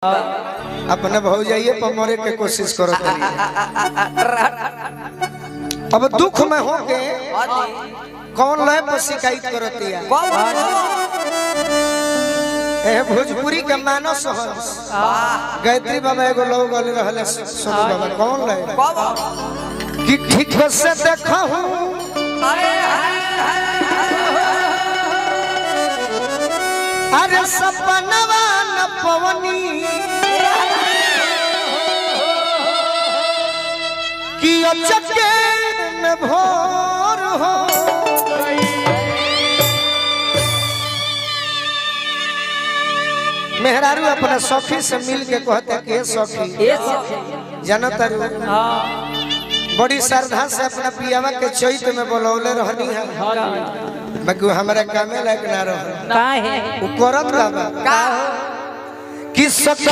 अपने भौजाइए पर मरे के कोशिश करो। अब दुख में हो के कौन लय पर शिकायत करती है? भोजपुरी के मानस हंस गायत्री बाबा एगो लोग गल रहले सोनू बाबा कौन लय कि ठीक से देखा हूं अरे सपनवा न पवनी कि अचके में भोर हो मेहरारू अपना सखी से मिल के कहते कि सखी जानता बड़ी श्रद्धा से अपना पियावा के चैत में बोलौले रहनी है बाकी हमारे कामे लायक ना रह करत बाबा कि सखी